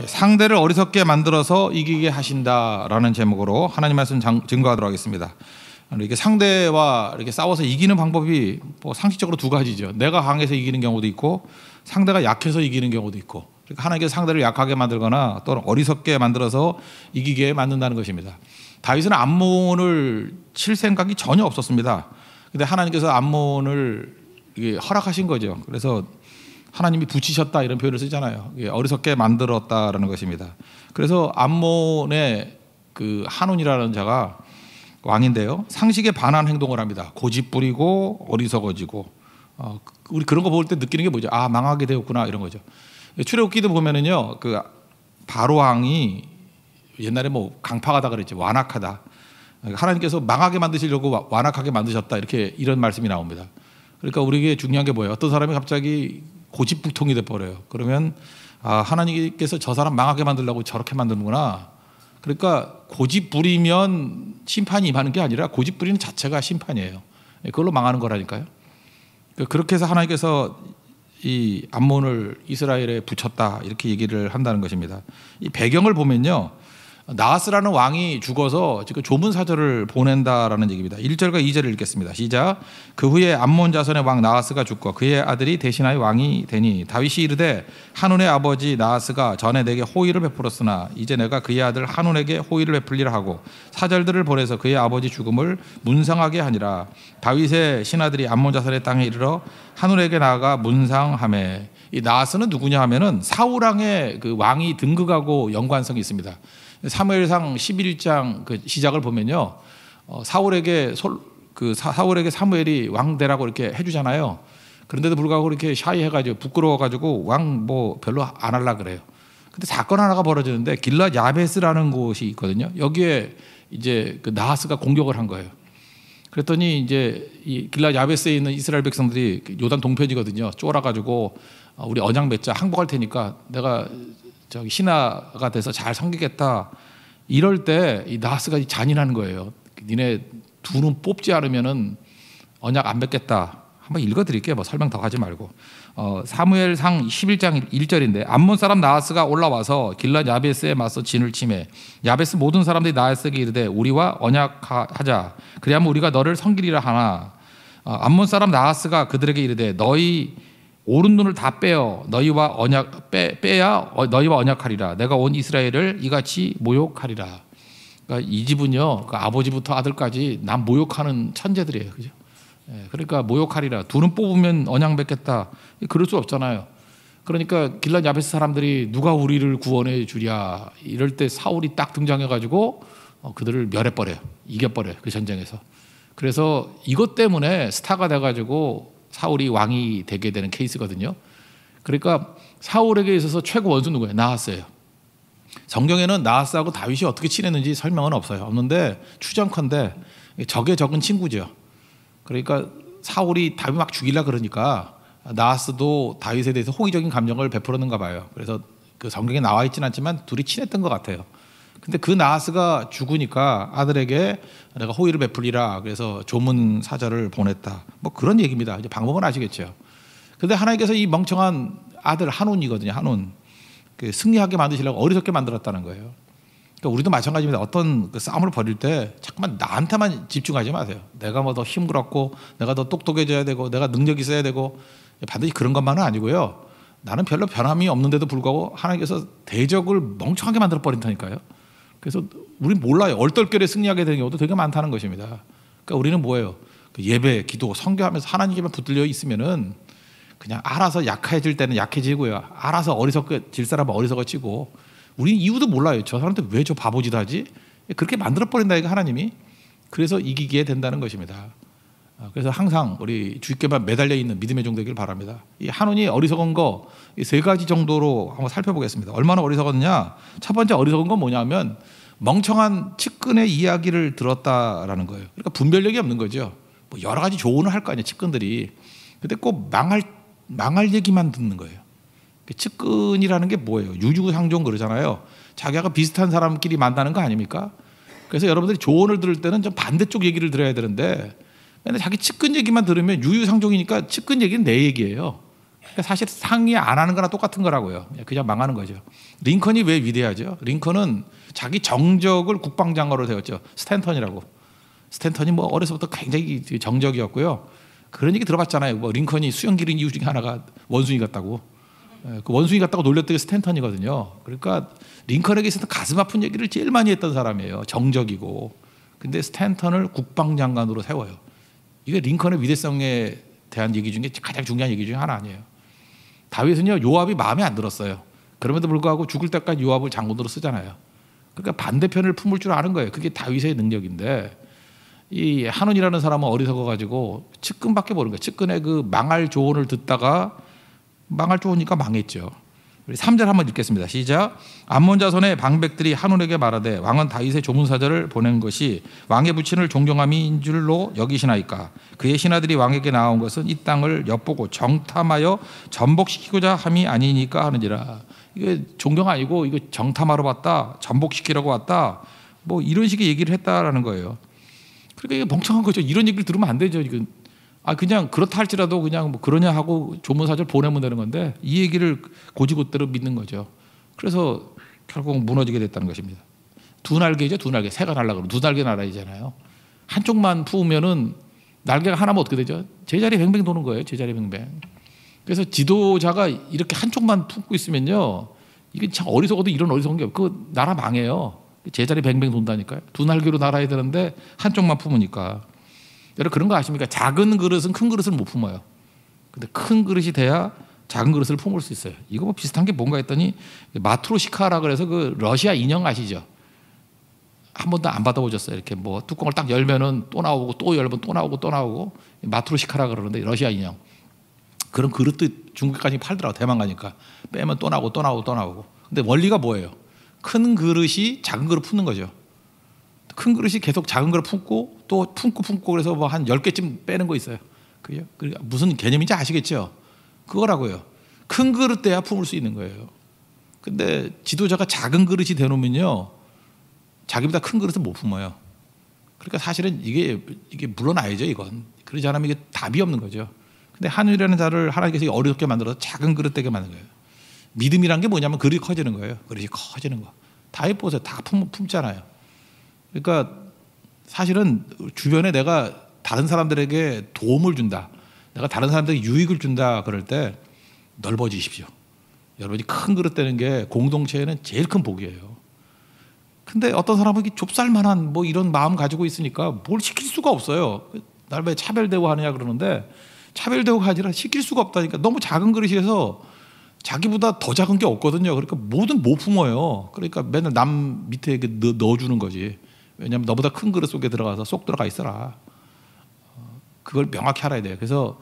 상대를 어리석게 만들어서 이기게 하신다라는 제목으로 하나님 말씀 증거하도록 하겠습니다. 이렇게 상대와 이렇게 싸워서 이기는 방법이 뭐 상식적으로 두 가지죠. 내가 강해서 이기는 경우도 있고 상대가 약해서 이기는 경우도 있고, 그러니까 하나님께서 상대를 약하게 만들거나 또는 어리석게 만들어서 이기게 만든다는 것입니다. 다윗은 암몬을 칠 생각이 전혀 없었습니다. 근데 하나님께서 암몬을 허락하신 거죠. 그래서 하나님이 붙이셨다 이런 표현을 쓰잖아요. 어리석게 만들었다라는 것입니다. 그래서 암몬의 그 한온이라는 자가 왕인데요, 상식에 반한 행동을 합니다. 고집 부리고 어리석어지고, 우리 그런 거 볼 때 느끼는 게 뭐죠? 아, 망하게 되었구나 이런 거죠. 출애굽기도 보면은요, 그 바로 왕이 옛날에 뭐 강팍하다 그랬죠. 완악하다. 하나님께서 망하게 만드시려고 완악하게 만드셨다, 이렇게 이런 말씀이 나옵니다. 그러니까 우리에게 중요한 게 뭐예요? 어떤 사람이 갑자기 고집불통이 돼버려요. 그러면 아, 하나님께서 저 사람 망하게 만들려고 저렇게 만드는구나. 그러니까 고집 부리면 심판이 임하는 게 아니라 고집 부리는 자체가 심판이에요. 그걸로 망하는 거라니까요. 그렇게 해서 하나님께서 이 암몬을 이스라엘에 붙였다, 이렇게 얘기를 한다는 것입니다. 이 배경을 보면요, 나하스라는 왕이 죽어서 지금 조문사절을 보낸다라는 얘기입니다. 1절과 2절을 읽겠습니다. 시작. 그 후에 암몬 자손의 왕 나하스가 죽고 그의 아들이 대신하여 왕이 되니 다윗이 이르되 한온의 아버지 나하스가 전에 내게 호의를 베풀었으나 이제 내가 그의 아들 한온에게 호의를 베풀리라 하고 사절들을 보내서 그의 아버지 죽음을 문상하게 하니라. 다윗의 신하들이 암몬 자손의 땅에 이르러 한온에게 나아가 문상하매. 이 나하스는 누구냐 하면은 사울 왕의 그 왕이 등극하고 연관성이 있습니다. 사무엘상 11장 그 시작을 보면요, 사울에게 사무엘이 왕 되라고 이렇게 해주잖아요. 그런데도 불구하고 이렇게 샤이해가지고 부끄러워가지고 왕 뭐 별로 안 하려 그래요. 근데 사건 하나가 벌어지는데 길랏 야베스라는 곳이 있거든요. 여기에 이제 그 나하스가 공격을 한 거예요. 그랬더니 이제 이 길랏 야베스에 있는 이스라엘 백성들이 요단 동편이거든요. 쫄아가지고 우리 언약 맺자, 항복할 테니까 내가 저기 신하가 돼서 잘 섬기겠다. 이럴 때 이 나하스가 잔인한 거예요. 니네 두 눈 뽑지 않으면은 언약 안 맺겠다. 한번 읽어드릴게요. 뭐 설명 더 하지 말고. 사무엘상 11장 1절인데 암몬 사람 나하스가 올라와서 길랏 야베스에 맞서 진을 치매 야베스 모든 사람들이 나하스에게 이르되 우리와 언약하자. 그리하면 우리가 너를 섬기리라 하나. 암몬 사람 나하스가 그들에게 이르되 너희 오른 눈을 다 빼어 너희와 빼야 너희와 언약하리라. 내가 온 이스라엘을 이같이 모욕하리라. 그러니까 이 집은요, 그 아버지부터 아들까지 남 모욕하는 천재들이에요, 그죠? 그러니까 모욕하리라. 두 눈 뽑으면 언약 맺겠다. 그럴 수 없잖아요. 그러니까 길랏 야베스 사람들이 누가 우리를 구원해 주랴 이럴 때 사울이 딱 등장해가지고 그들을 멸해버려요, 이겨버려요, 그 전쟁에서. 그래서 이것 때문에 스타가 돼가지고 사울이 왕이 되게 되는 케이스거든요. 그러니까 사울에게 있어서 최고 원수 누구예요? 나하스예요. 성경에는 나하스하고 다윗이 어떻게 친했는지 설명은 없어요. 없는데 추정컨대 적의 적은 친구죠. 그러니까 사울이 다윗 막 죽이려 그러니까 나하스도 다윗에 대해서 호의적인 감정을 베풀었는가 봐요. 그래서 그 성경에 나와 있지는 않지만 둘이 친했던 것 같아요. 근데 그 나하스가 죽으니까 아들에게 내가 호의를 베풀리라. 그래서 조문 사절을 보냈다. 뭐 그런 얘기입니다. 이제 방법은 아시겠죠. 근데 하나님께서 이 멍청한 아들 한온이거든요. 한온. 그 승리하게 만드시려고 어리석게 만들었다는 거예요. 그러니까 우리도 마찬가지입니다. 어떤 그 싸움을 벌일 때 자꾸만 나한테만 집중하지 마세요. 내가 뭐 더 힘들었고 내가 더 똑똑해져야 되고 내가 능력이 있어야 되고 반드시 그런 것만은 아니고요. 나는 별로 변함이 없는데도 불구하고 하나님께서 대적을 멍청하게 만들어 버린다니까요. 그래서 우리는 몰라요. 얼떨결에 승리하게 되는 경우도 되게 많다는 것입니다. 그러니까 우리는 뭐예요? 그 예배, 기도, 선교하면서 하나님께만 붙들려 있으면은 그냥 알아서 약해질 때는 약해지고요. 알아서 어리석어질 사람은 어리석어지고 우리는 이유도 몰라요. 저 사람한테 왜 저 바보짓 하지? 그렇게 만들어버린다 이거 하나님이. 그래서 이기게 된다는 것입니다. 그래서 항상 우리 주께만 매달려 있는 믿음의 종 되길 바랍니다. 이 한온이 어리석은 거 이 세 가지 정도로 한번 살펴보겠습니다. 얼마나 어리석었냐? 첫 번째 어리석은 건 뭐냐면 멍청한 측근의 이야기를 들었다라는 거예요. 그러니까 분별력이 없는 거죠. 뭐 여러 가지 조언을 할 거 아니에요, 측근들이. 근데 꼭 망할 얘기만 듣는 거예요. 측근이라는 게 뭐예요? 유유상종 그러잖아요. 자기가 비슷한 사람끼리 만나는 거 아닙니까? 그래서 여러분들이 조언을 들을 때는 좀 반대쪽 얘기를 들어야 되는데 맨날 자기 측근 얘기만 들으면 유유상종이니까 측근 얘기는 내 얘기예요. 그러니까 사실 상의 안 하는 거나 똑같은 거라고요. 그냥 망하는 거죠. 링컨이 왜 위대하죠? 링컨은 자기 정적을 국방장관으로 세웠죠. 스탠턴이라고. 스탠턴이 뭐 어려서부터 굉장히 정적이었고요. 그런 얘기 들어봤잖아요. 뭐 링컨이 수영 기른 이유 중에 하나가 원숭이 같다고. 그 원숭이 같다고 놀렸던 게 스탠턴이거든요. 그러니까 링컨에게 있어서 가슴 아픈 얘기를 제일 많이 했던 사람이에요. 정적이고. 근데 스탠턴을 국방장관으로 세워요. 이게 링컨의 위대성에 대한 얘기 중에 가장 중요한 얘기 중에 하나 아니에요. 다윗은요, 요압이 마음에 안 들었어요. 그럼에도 불구하고 죽을 때까지 요압을 장군으로 쓰잖아요. 그러니까 반대편을 품을 줄 아는 거예요. 그게 다윗의 능력인데, 이 한온이라는 사람은 어리석어 가지고 측근밖에 모르는 거예요. 측근의 그 망할 조언을 듣다가 망할 조언이니까 망했죠. 3절 한번 읽겠습니다. 시작. 암몬 자손의 방백들이 한온에게 말하되 왕은 다윗의 조문사절을 보낸 것이 왕의 부친을 존경함인 줄로 여기시나이까. 그의 신하들이 왕에게 나온 것은 이 땅을 엿보고 정탐하여 전복시키고자 함이 아니니까 하느니라. 이게 존경 아니고 이거 정탐하러 왔다, 전복시키려고 왔다, 뭐 이런 식의 얘기를 했다라는 거예요. 그러니까 이게 멍청한 거죠. 이런 얘기를 들으면 안 되죠. 이건 그냥 그렇다 할지라도 그냥 뭐 그러냐 하고 조문사절 보내면 되는 건데 이 얘기를 고지고대로 믿는 거죠. 그래서 결국 무너지게 됐다는 것입니다. 두 날개죠. 두 날개. 새가 날아가고 두 날개 날아이잖아요. 한쪽만 부으면은 날개가 하나면 어떻게 되죠? 제자리 뱅뱅 도는 거예요. 제자리 뱅뱅. 그래서 지도자가 이렇게 한쪽만 품고 있으면요, 이게 참 어리석어도 이런 어리석은 게 없고 그 나라 망해요. 제자리 뱅뱅 돈다니까요. 두 날개로 날아야 되는데 한쪽만 품으니까. 여러분 그런 거 아십니까? 작은 그릇은 큰 그릇을 못 품어요. 근데 큰 그릇이 돼야 작은 그릇을 품을 수 있어요. 이거 뭐 비슷한 게 뭔가 했더니 마트로시카라 그래서 그 러시아 인형 아시죠? 한 번도 안 받아보셨어요. 이렇게 뭐 뚜껑을 딱 열면은 또 나오고 또 열면 또 나오고 또 나오고 마트로시카라 그러는데 러시아 인형. 그런 그릇도 중국까지 팔더라고. 대만 가니까 빼면 또 나오고 또 나오고 또 나오고. 근데 원리가 뭐예요? 큰 그릇이 작은 그릇 품는 거죠. 큰 그릇이 계속 작은 그릇 품고 또 품고 그래서 뭐 한 10개쯤 빼는 거 있어요. 그죠? 그러니까 무슨 개념인지 아시겠죠? 그거라고요. 큰 그릇 돼야 품을 수 있는 거예요. 근데 지도자가 작은 그릇이 되놓으면요, 자기보다 큰 그릇은 못 품어요. 그러니까 사실은 이게 물러나야죠. 이건. 그러지 않으면 이게 답이 없는 거죠. 근데 한울이라는 자를 하나님께서 어렵게 만들어서 작은 그릇 되게 만든 거예요. 믿음이란 게 뭐냐면 그릇이 커지는 거예요. 그릇이 커지는 거. 다윗 보세요. 다 품잖아요. 그러니까 사실은 주변에 내가 다른 사람들에게 도움을 준다, 내가 다른 사람들에게 유익을 준다 그럴 때 넓어지십시오. 여러분이 큰 그릇 되는 게 공동체에는 제일 큰 복이에요. 근데 어떤 사람은 좁쌀만한 뭐 이런 마음 가지고 있으니까 뭘 시킬 수가 없어요. 날 왜 차별대우 하느냐 그러는데 차별대우가 아니라 시킬 수가 없다니까. 너무 작은 그릇이라서 자기보다 더 작은 게 없거든요. 그러니까 뭐든 못 품어요. 그러니까 맨날 남 밑에 넣어주는 거지. 왜냐하면 너보다 큰 그릇 속에 들어가서 쏙 들어가 있어라. 그걸 명확히 알아야 돼요. 그래서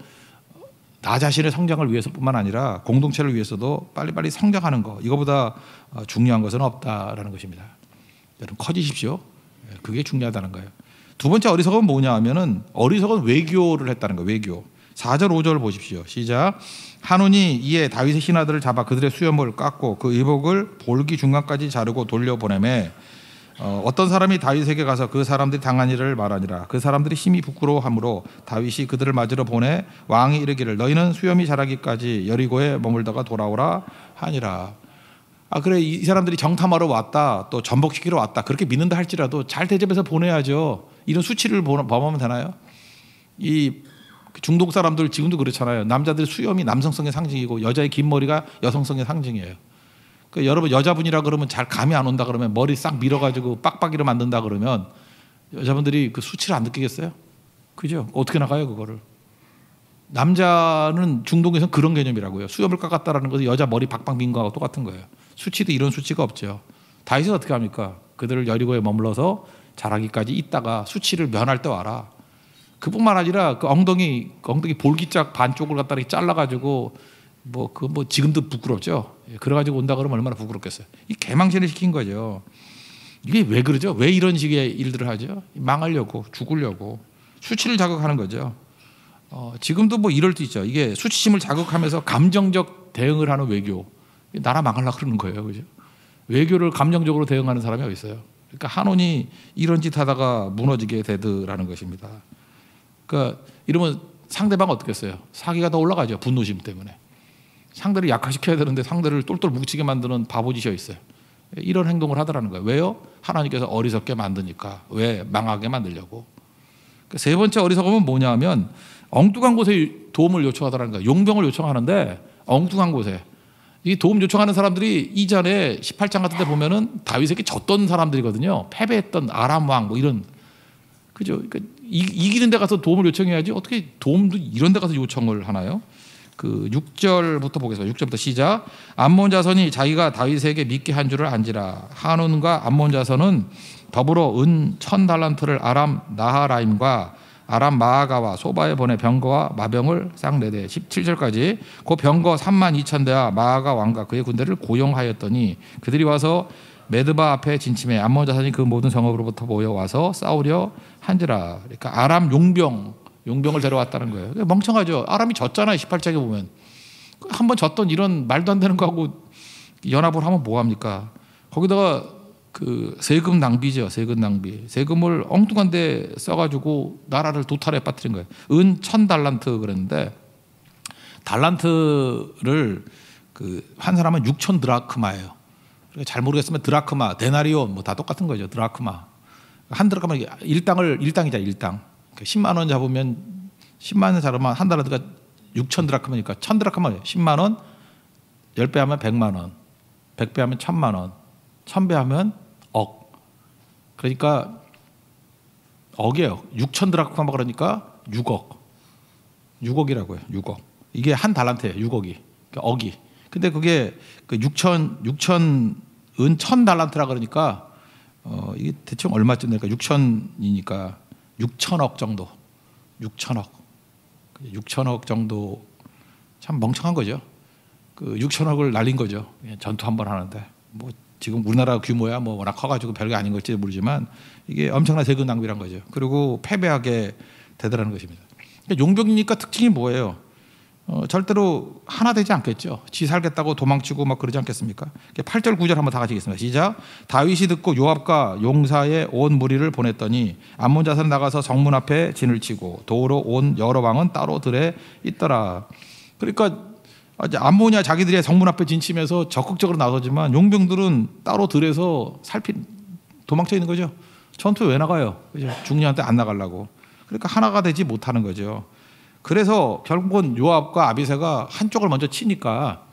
나 자신의 성장을 위해서뿐만 아니라 공동체를 위해서도 빨리빨리 성장하는 거, 이거보다 중요한 것은 없다라는 것입니다. 여러분 커지십시오. 그게 중요하다는 거예요. 두 번째 어리석은 뭐냐 하면은 어리석은 외교를 했다는 거예요. 외교. 4절 5절 보십시오. 시작. 한온이 이에 다윗의 신하들을 잡아 그들의 수염을 깎고 그 의복을 볼기 중간까지 자르고 돌려보내매 어떤 사람이 다윗에게 가서 그 사람들이 당한 일을 말하니라. 그 사람들이 심히 부끄러워하므로 다윗이 그들을 맞으러 보내 왕이 이르기를 너희는 수염이 자라기까지 여리고에 머물다가 돌아오라 하니라. 그래, 이 사람들이 정탐하러 왔다, 또 전복시키러 왔다, 그렇게 믿는다 할지라도 잘 대접해서 보내야죠. 이런 수치를 범하면 되나요? 이 중동 사람들 지금도 그렇잖아요. 남자들의 수염이 남성성의 상징이고 여자의 긴 머리가 여성성의 상징이에요. 그 여러분 여자분이라 그러면 잘 감이 안 온다 그러면 머리 싹 밀어가지고 빡빡이로 만든다 그러면 여자분들이 그 수치를 안 느끼겠어요? 그죠? 어떻게 나가요 그거를? 남자는 중동에서는 그런 개념이라고요. 수염을 깎았다라는 것은 여자 머리 박박 민 거하고 똑같은 거예요. 수치도 이런 수치가 없죠. 다윗은 어떻게 합니까? 그들을 여리고에 머물러서 자라기까지 있다가 수치를 면할 때 와라. 그뿐만 아니라 그 엉덩이 볼기짝 반쪽을 갖다 이렇게 잘라가지고 뭐 지금도 부끄럽죠. 그래가지고 온다 그러면 얼마나 부끄럽겠어요. 이 개망신을 시킨 거죠. 이게 왜 그러죠? 왜 이런 식의 일들을 하죠? 망하려고, 죽으려고, 수치를 자극하는 거죠. 지금도 뭐 이럴 수 있죠. 이게 수치심을 자극하면서 감정적 대응을 하는 외교. 나라 망하려고 그러는 거예요, 그죠? 외교를 감정적으로 대응하는 사람이 어디 있어요? 그러니까 한온이 이런 짓 하다가 무너지게 되더라는 것입니다. 그러니까 이러면 상대방 어떻게 했어요? 사기가 더 올라가죠. 분노심 때문에. 상대를 약화시켜야 되는데 상대를 똘똘 뭉치게 만드는 바보짓이어 있어요. 이런 행동을 하더라는 거예요. 왜요? 하나님께서 어리석게 만드니까. 왜? 망하게 만들려고. 세 번째 어리석음은 뭐냐면 엉뚱한 곳에 도움을 요청하더라는 거예요. 용병을 요청하는데 엉뚱한 곳에. 이 도움 요청하는 사람들이 이전에 18장 같은 데 보면은 다윗에게 졌던 사람들이거든요. 패배했던 아람 왕 뭐 이런. 그죠? 그러니까 이기는 데 가서 도움을 요청해야지 어떻게 도움도 이런 데 가서 요청을 하나요? 그 6절부터 보겠습니다. 6절부터 시작. 암몬 자손이 자기가 다윗에게 믿게 한 줄을 안지라. 한온과 암몬 자손은 더불어 은 1000달란트를 아람 나하라임과 아람 마아가와 소바에 보내 병거와 마병을 싹 4대. 17절까지 그 병거 32,000대와 마아가 왕과 그의 군대를 고용하였더니 그들이 와서 메드바 앞에 진침해 암몬 자손이 그 모든 성읍으로부터 모여와서 싸우려 한지라. 그러니까 아람 용병을 데려왔다는 거예요. 멍청하죠. 아람이 졌잖아요. 18장에 보면. 한번 졌던 이런 말도 안 되는 거하고 연합을 하면 뭐합니까? 거기다가 그 세금 낭비죠. 세금 낭비. 세금을 엉뚱한 데 써가지고 나라를 도탈에 빠뜨린 거예요. 은 1000달란트 그랬는데 달란트를 한 사람은 6,000 드라크마예요. 잘 모르겠으면 드라크마, 데나리온 뭐 다 똑같은 거죠. 드라크마. 한 드라크마 일당이자 일당. 10만 원 잡으면 10만 원 잡으면 한 달러가 6,000 드라크마니까 1,000 드라크마 10만 원, 10배 하면 100만 원, 100배 하면 1,000만 원, 1,000배 하면 억. 그러니까 억이에요. 6,000 드라크마 그러니까 6억. 6억이라고요. 6억. 이게 한 달란트예요. 6억이. 그러니까 억이. 근데 그게 그 6천 은 1,000달란트라 그러니까 이게 대충 얼마쯤 될까? 6,000이니까 6천억 정도. 6천억 정도. 참 멍청한 거죠. 그 6천억을 날린 거죠. 전투 한 번 하는데. 뭐 지금 우리나라 규모야 뭐 워낙 커가지고 별게 아닌 걸지 모르지만 이게 엄청난 세금 낭비란 거죠. 그리고 패배하게 되더라는 것입니다. 그러니까 용병이니까 특징이 뭐예요? 절대로 하나 되지 않겠죠. 지 살겠다고 도망치고 막 그러지 않겠습니까? 8절 9절 한번 다 같이 읽겠습니다. 시작. 다윗이 듣고 요압과 용사의 온 무리를 보냈더니 암몬 자손 나가서 정문 앞에 진을 치고 도로 온 여러 왕은 따로 들에 있더라. 그러니까 암몬이야 자기들의 정문 앞에 진치면서 적극적으로 나서지만 용병들은 따로 들에서 도망쳐 있는 거죠. 전투에 왜 나가요? 그죠? 중년한테 안 나가려고. 그러니까 하나가 되지 못하는 거죠. 그래서 결국은 요압과 아비새가 한쪽을 먼저 치니까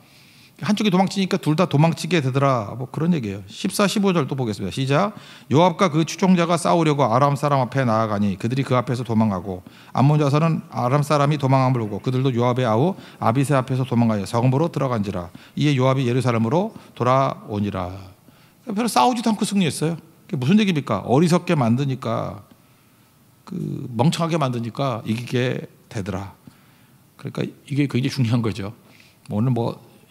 한쪽이 도망치니까 둘 다 도망치게 되더라. 뭐 그런 얘기예요. 14, 15절 또 보겠습니다. 시작. 요압과 그 추종자가 싸우려고 아람 사람 앞에 나아가니 그들이 그 앞에서 도망가고 암몬 자손은 아람 사람이 도망함을 보고 그들도 요압의 아우 아비새 앞에서 도망가여 성읍으로 들어간지라. 이에 요압이 예루살렘으로 돌아오니라. 별로 싸우지도 않고 승리했어요. 그게 무슨 얘기입니까? 어리석게 만드니까 멍청하게 만드니까 이기게 되더라. 그러니까 이게 굉장히 중요한 거죠. 오늘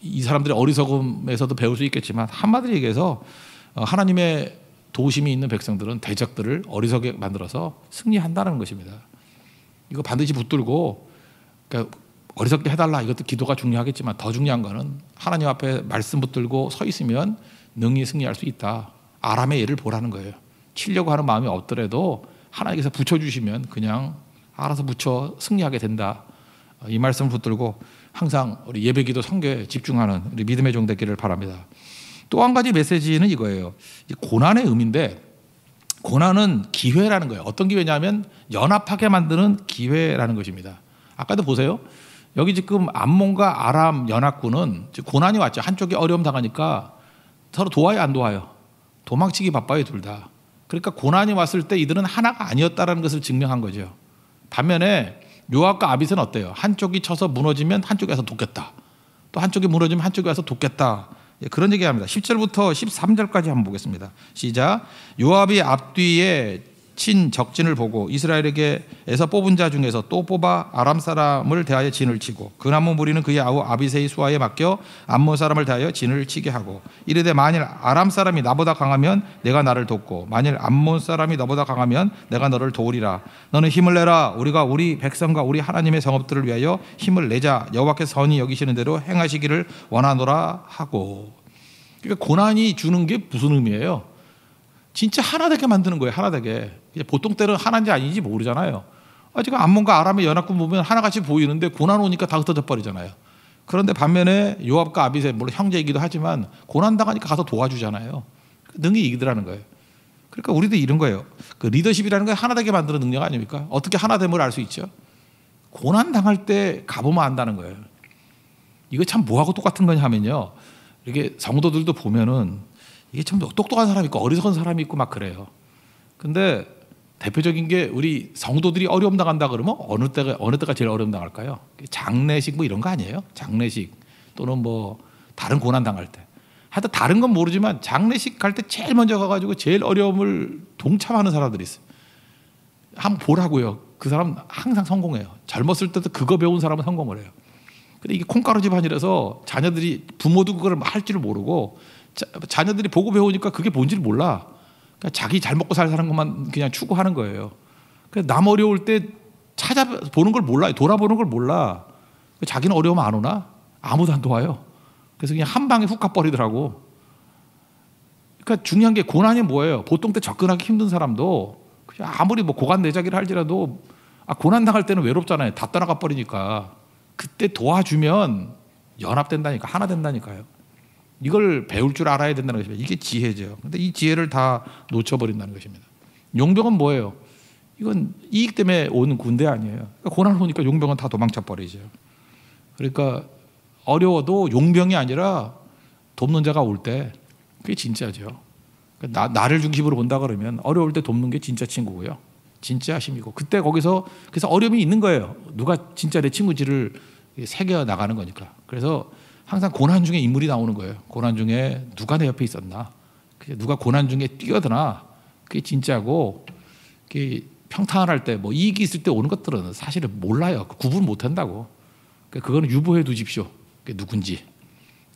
이 사람들의 어리석음에서도 배울 수 있겠지만 한마디로 얘기해서 하나님의 도심이 있는 백성들은 대적들을 어리석게 만들어서 승리한다는 것입니다. 이거 반드시 붙들고 그러니까 어리석게 해달라 이것도 기도가 중요하겠지만 더 중요한 거는 하나님 앞에 말씀 붙들고 서 있으면 능히 승리할 수 있다. 아람의 예를 보라는 거예요. 치려고 하는 마음이 없더라도 하나님께서 붙여주시면 그냥 알아서 붙여 승리하게 된다. 이 말씀을 붙들고 항상 우리 예배기도 선교에 집중하는 우리 믿음의 종 되기를 바랍니다. 또 한 가지 메시지는 이거예요. 고난의 의미인데 고난은 기회라는 거예요. 어떤 기회냐면 연합하게 만드는 기회라는 것입니다. 아까도 보세요. 여기 지금 암몬과 아람 연합군은 고난이 왔죠. 한쪽이 어려움 당하니까 서로 도와요 안 도와요? 도망치기 바빠요 둘 다. 그러니까 고난이 왔을 때 이들은 하나가 아니었다라는 것을 증명한 거죠. 반면에 요압과 아비새는 어때요? 한쪽이 쳐서 무너지면 한쪽이 와서 돕겠다. 또 한쪽이 무너지면 한쪽이 와서 돕겠다. 그런 얘기합니다. 10절부터 13절까지 한번 보겠습니다. 시작. 요압이 앞뒤에 친 적진을 보고 이스라엘에게서 뽑은 자 중에서 또 뽑아 아람 사람을 대하여 진을 치고 그 남은 무리는 그의 아우 아비새의 수하에 맡겨 암몬 사람을 대하여 진을 치게 하고 이르되 만일 아람 사람이 나보다 강하면 내가 나를 돕고 만일 암몬 사람이 너보다 강하면 내가 너를 도우리라. 너는 힘을 내라. 우리가 우리 백성과 우리 하나님의 성읍들을 위하여 힘을 내자. 여호와께서 선히 여기시는 대로 행하시기를 원하노라 하고. 그러니까 고난이 주는 게 무슨 의미예요? 진짜 하나 되게 만드는 거예요. 하나 되게. 보통 때는 하나인지 아닌지 모르잖아요. 지금 암몬과 아람의 연합군 보면 하나같이 보이는데 고난 오니까 다 흩어져 버리잖아요. 그런데 반면에 요압과 아비새 물론 형제이기도 하지만 고난 당하니까 가서 도와주잖아요. 능히 이기더라는 거예요. 그러니까 우리도 이런 거예요. 그 리더십이라는 게 하나 되게 만드는 능력 아닙니까? 어떻게 하나 됨을 알 수 있죠? 고난 당할 때 가보면 안다는 거예요. 이거 참 뭐하고 똑같은 거냐 하면요. 이게 성도들도 보면은 이게 참 똑똑한 사람이 있고 어리석은 사람이 있고 막 그래요. 근데 대표적인 게 우리 성도들이 어려움 당한다 그러면 어느 때가 제일 어려움 당할까요? 장례식 뭐 이런 거 아니에요? 장례식 또는 뭐 다른 고난 당할 때. 하여튼 다른 건 모르지만 장례식 갈 때 제일 먼저 가가지고 제일 어려움을 동참하는 사람들이 있어요. 한번 보라고요. 그 사람 항상 성공해요. 젊었을 때도 그거 배운 사람은 성공을 해요. 근데 이게 콩가루 집안이라서 자녀들이 부모도 그걸 할 줄을 모르고 자녀들이 보고 배우니까 그게 뭔지를 몰라. 그러니까 자기 잘 먹고 살 사는 것만 그냥 추구하는 거예요. 그래서 남 어려울 때 찾아보는 걸 몰라요. 돌아보는 걸 몰라. 자기는 어려우면 안 오나? 아무도 안 도와요. 그래서 그냥 한 방에 훅 가버리더라고. 그러니까 중요한 게 고난이 뭐예요? 보통 때 접근하기 힘든 사람도 그냥 아무리 뭐 고관 내자기를 할지라도 고난 당할 때는 외롭잖아요. 다 떠나가 버리니까. 그때 도와주면 연합된다니까. 하나 된다니까요. 이걸 배울 줄 알아야 된다는 것입니다. 이게 지혜죠. 근데 이 지혜를 다 놓쳐버린다는 것입니다. 용병은 뭐예요? 이건 이익 때문에 오는 군대 아니에요. 그러니까 고난 오니까 용병은 다 도망쳐 버리죠. 그러니까 어려워도 용병이 아니라 돕는 자가 올 때 그게 진짜죠. 그러니까 나를 중심으로 본다 그러면 어려울 때 돕는 게 진짜 친구고요. 진짜 힘이고 그때 거기서 그래서 어려움이 있는 거예요. 누가 진짜 내 친구지를 새겨 나가는 거니까. 그래서 항상 고난 중에 인물이 나오는 거예요. 고난 중에 누가 내 옆에 있었나? 누가 고난 중에 뛰어드나? 그게 진짜고 그게 평탄할 때 뭐 이익이 있을 때 오는 것들은 사실은 몰라요. 구분 못 한다고. 그거는 유보해 두십시오. 그게 누군지.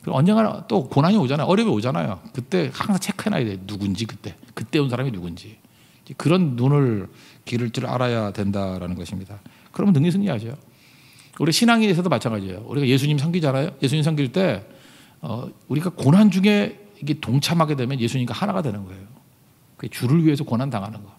언젠가 또 고난이 오잖아요. 어려움이 오잖아요. 그때 항상 체크해놔야 돼요. 누군지 그때 온 사람이 누군지. 그런 눈을 기를 줄 알아야 된다라는 것입니다. 그러면 능히 승리하죠. 우리 신앙에서도 마찬가지예요. 우리가 예수님 섬기잖아요. 예수님 섬길 때 우리가 고난 중에 이게 동참하게 되면 예수님과 하나가 되는 거예요. 그 주를 위해서 고난 당하는 거.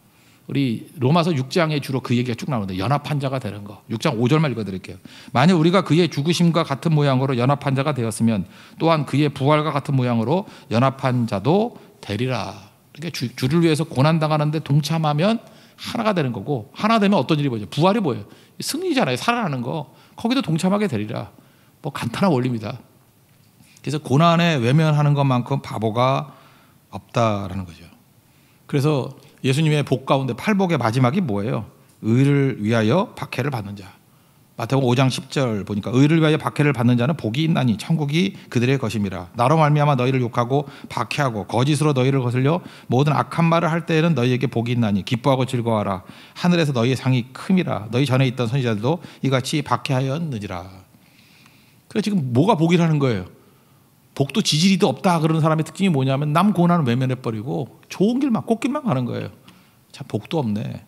우리 로마서 6장에 주로 그 얘기가 쭉 나오는데 연합한 자가 되는 거. 6장 5절만 읽어드릴게요. 만약 우리가 그의 죽으심과 같은 모양으로 연합한 자가 되었으면 또한 그의 부활과 같은 모양으로 연합한 자도 되리라. 그러니까 주를 위해서 고난 당하는데 동참하면 하나가 되는 거고 하나 되면 어떤 일이 보죠? 부활이 뭐예요? 승리잖아요. 살아나는 거. 거기도 동참하게 되리라. 뭐 간단한 원리입니다. 그래서 고난에 외면하는 것만큼 바보가 없다라는 거죠. 그래서 예수님의 복 가운데 팔복의 마지막이 뭐예요? 의를 위하여 박해를 받는 자. 마태복음 5장 10절 보니까 의를 위하여 박해를 받는 자는 복이 있나니 천국이 그들의 것임이라. 나로 말미암아 너희를 욕하고 박해하고 거짓으로 너희를 거슬려 모든 악한 말을 할 때에는 너희에게 복이 있나니 기뻐하고 즐거워하라. 하늘에서 너희의 상이 큼이라. 너희 전에 있던 선지자들도 이같이 박해하였느니라. 그래서 지금 뭐가 복이라는 거예요? 복도 지지리도 없다 그러는 사람의 특징이 뭐냐면 남 고난을 외면해버리고 좋은 길만 꽃길만 가는 거예요. 참 복도 없네.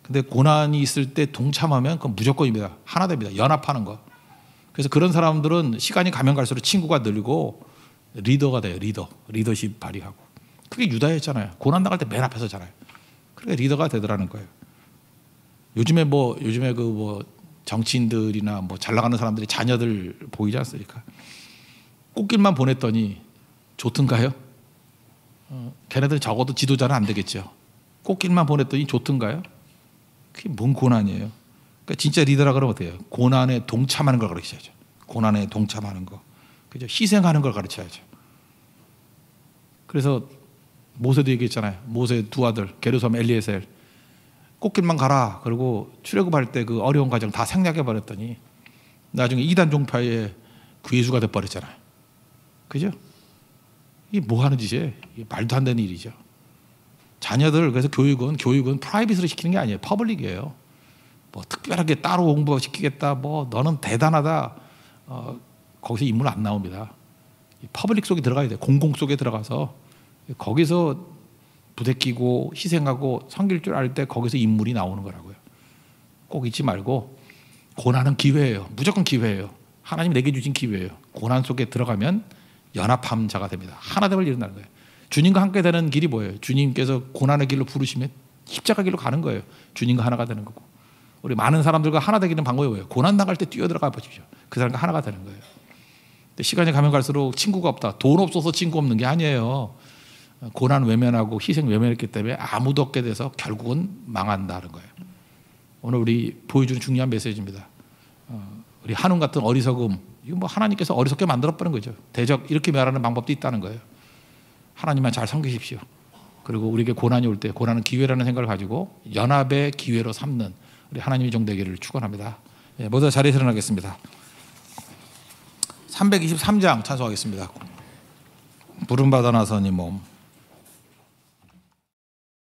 근데 고난이 있을 때 동참하면 그건 무조건입니다. 하나 됩니다. 연합하는 거. 그래서 그런 사람들은 시간이 가면 갈수록 친구가 늘고 리더가 돼요. 리더십 발휘하고. 그게 유다였잖아요. 고난 당할 때 맨 앞에 서잖아요. 그러니까 리더가 되더라는 거예요. 요즘에 그 정치인들이나 잘 나가는 사람들이 자녀들 보이지 않습니까? 꽃길만 보냈더니 좋던가요? 걔네들 적어도 지도자는 안 되겠죠. 꽃길만 보냈더니 좋던가요? 그게 뭔 고난이에요? 그러니까 진짜 리더라 그러면 어때요? 고난에 동참하는 걸 가르쳐야죠. 고난에 동참하는 거, 그죠? 희생하는 걸 가르쳐야죠. 그래서 모세도 얘기했잖아요. 모세 두 아들 게르솜 엘리에셀 꽃길만 가라. 그리고 출애굽할 때 그 어려운 과정 다 생략해 버렸더니 나중에 이단 종파의 괴수가 돼 버렸잖아요. 그죠? 이게 뭐 하는 짓이에요? 이게 말도 안 되는 일이죠. 자녀들 그래서 교육은 프라이빗으로 시키는 게 아니에요. 퍼블릭이에요. 뭐 특별하게 따로 공부시키겠다. 뭐 너는 대단하다. 거기서 인물 안 나옵니다. 퍼블릭 속에 들어가야 돼요. 공공 속에 들어가서 거기서 부대끼고 희생하고 섬길 줄 알 때 거기서 인물이 나오는 거라고요. 꼭 잊지 말고 고난은 기회예요. 무조건 기회예요. 하나님 내게 주신 기회예요. 고난 속에 들어가면 연합한 자가 됩니다. 하나됨을 이룬다는 거예요. 주님과 함께 되는 길이 뭐예요? 주님께서 고난의 길로 부르시면 십자가 길로 가는 거예요. 주님과 하나가 되는 거고. 우리 많은 사람들과 하나 되기는 방법이 뭐예요? 고난 당할 때 뛰어들어가 보십시오. 그 사람과 하나가 되는 거예요. 시간이 가면 갈수록 친구가 없다. 돈 없어서 친구 없는 게 아니에요. 고난 외면하고 희생 외면했기 때문에 아무도 없게 돼서 결국은 망한다는 거예요. 오늘 우리 보여주는 중요한 메시지입니다. 우리 한운 같은 어리석음, 이거 뭐 하나님께서 어리석게 만들어버린 거죠. 대적 이렇게 말하는 방법도 있다는 거예요. 하나님만 잘 섬기십시오. 그리고 우리에게 고난이 올 때 고난은 기회라는 생각을 가지고 연합의 기회로 삼는 우리 하나님의 종 되기를 축원합니다. 예, 모두 자리에 일어나겠습니다. 323장 찬송하겠습니다. 부름받아 나서니 몸.